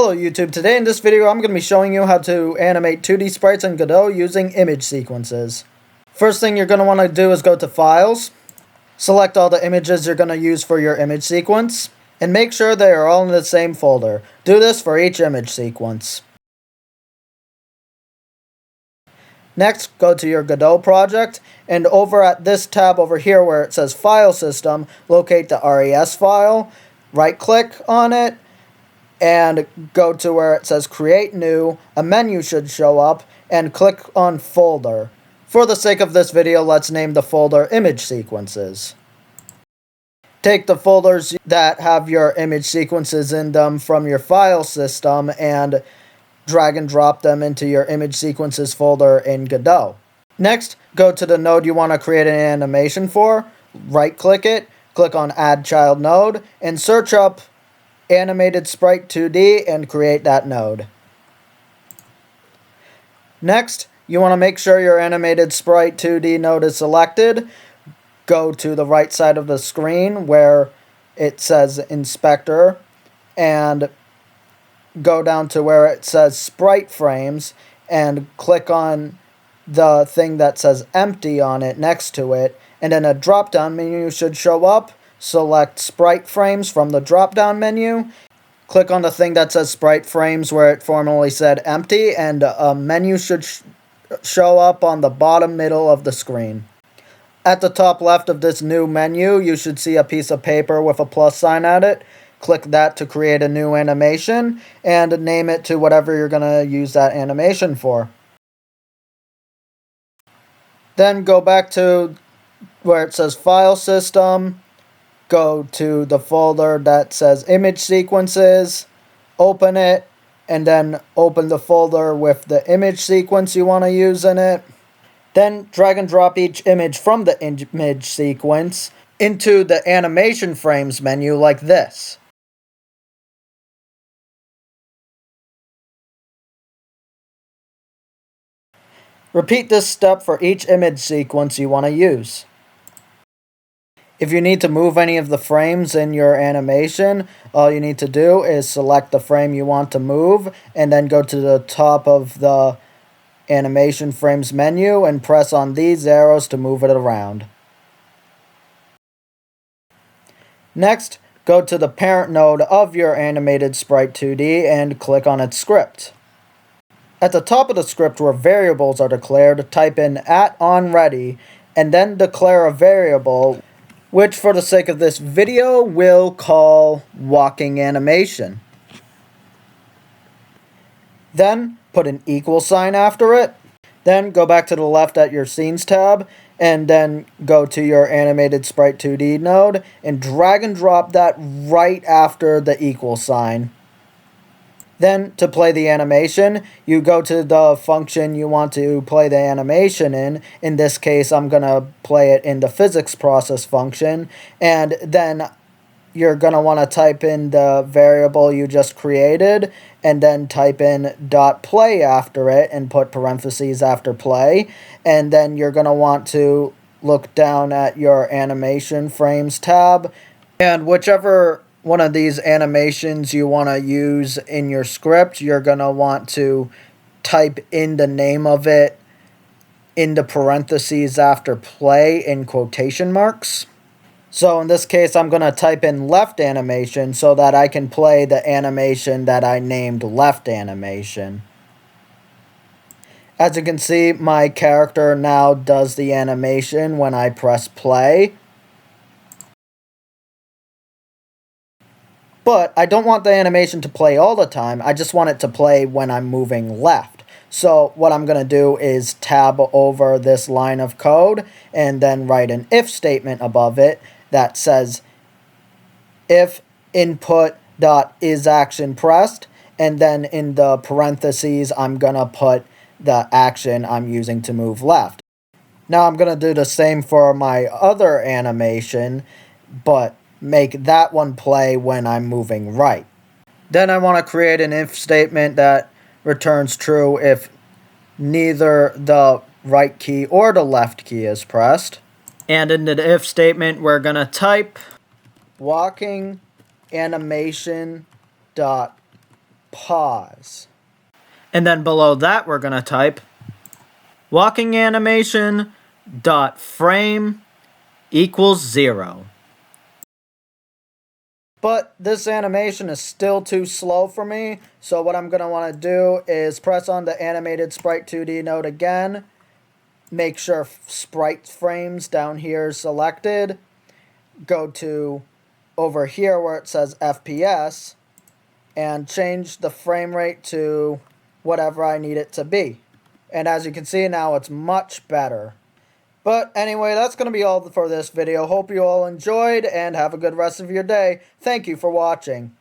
Hello YouTube, today in this video I'm going to be showing you how to animate 2D sprites in Godot using image sequences. First thing you're going to want to do is go to Files, select all the images you're going to use for your image sequence, and make sure they are all in the same folder. Do this for each image sequence. Next, go to your Godot project, and over at this tab over here where it says File System, locate the RES file, right-click on it, and go to where it says Create New. A menu should show up, and click on Folder. For the sake of this video, let's name the folder Image Sequences. Take the folders that have your image sequences in them from your file system and drag and drop them into your image sequences folder in Godot. Next, go to the node you want to create an animation for, right-click it, click on Add Child Node, and search up Animated Sprite 2D and create that node. Next, you want to make sure your Animated Sprite 2D node is selected. Go to the right side of the screen where it says Inspector and go down to where it says Sprite Frames and click on the thing that says Empty on it next to it, and then a drop-down menu should show up. Select Sprite Frames from the drop-down menu. Click on the thing that says Sprite Frames where it formerly said Empty, and a menu should show up on the bottom middle of the screen. At the top left of this new menu, you should see a piece of paper with a plus sign at it. Click that to create a new animation, and name it to whatever you're going to use that animation for. Then go back to where it says File System. Go to the folder that says Image Sequences, open it, and then open the folder with the image sequence you want to use in it. Then drag and drop each image from the image sequence into the Animation Frames menu like this. Repeat this step for each image sequence you want to use. If you need to move any of the frames in your animation, all you need to do is select the frame you want to move and then go to the top of the Animation Frames menu and press on these arrows to move it around. Next, go to the parent node of your animated sprite 2D and click on its script. At the top of the script where variables are declared, type in @onReady and then declare a variable which for the sake of this video we'll call walking animation. Then put an equal sign after it. Then go back to the left at your Scenes tab and then go to your Animated Sprite 2D node and drag and drop that right after the equal sign. Then, to play the animation, you go to the function you want to play the animation in. In this case, I'm going to play it in the physics process function. And then you're going to want to type in the variable you just created, and then type in .play after it, and put parentheses after play. And then you're going to want to look down at your Animation Frames tab, and whichever one of these animations you want to use in your script, you're going to want to type in the name of it in the parentheses after play in quotation marks. So in this case, I'm going to type in left animation so that I can play the animation that I named left animation. As you can see, my character now does the animation when I press play. But I don't want the animation to play all the time, I just want it to play when I'm moving left. So what I'm going to do is tab over this line of code and then write an if statement above it that says if input.isActionPressed, and then in the parentheses I'm going to put the action I'm using to move left. Now I'm going to do the same for my other animation, but make that one play when I'm moving right. Then I want to create an if statement that returns true if neither the right key or the left key is pressed. And in the if statement, we're going to type walking animation dot pause. And then below that, we're going to type walking animation dot frame equals 0. But this animation is still too slow for me, so what I'm going to want to do is press on the animated sprite 2D node again, make sure sprite frames down here is selected, go to over here where it says FPS, and change the frame rate to whatever I need it to be. And as you can see now, it's much better. But anyway, that's going to be all for this video. Hope you all enjoyed and have a good rest of your day. Thank you for watching.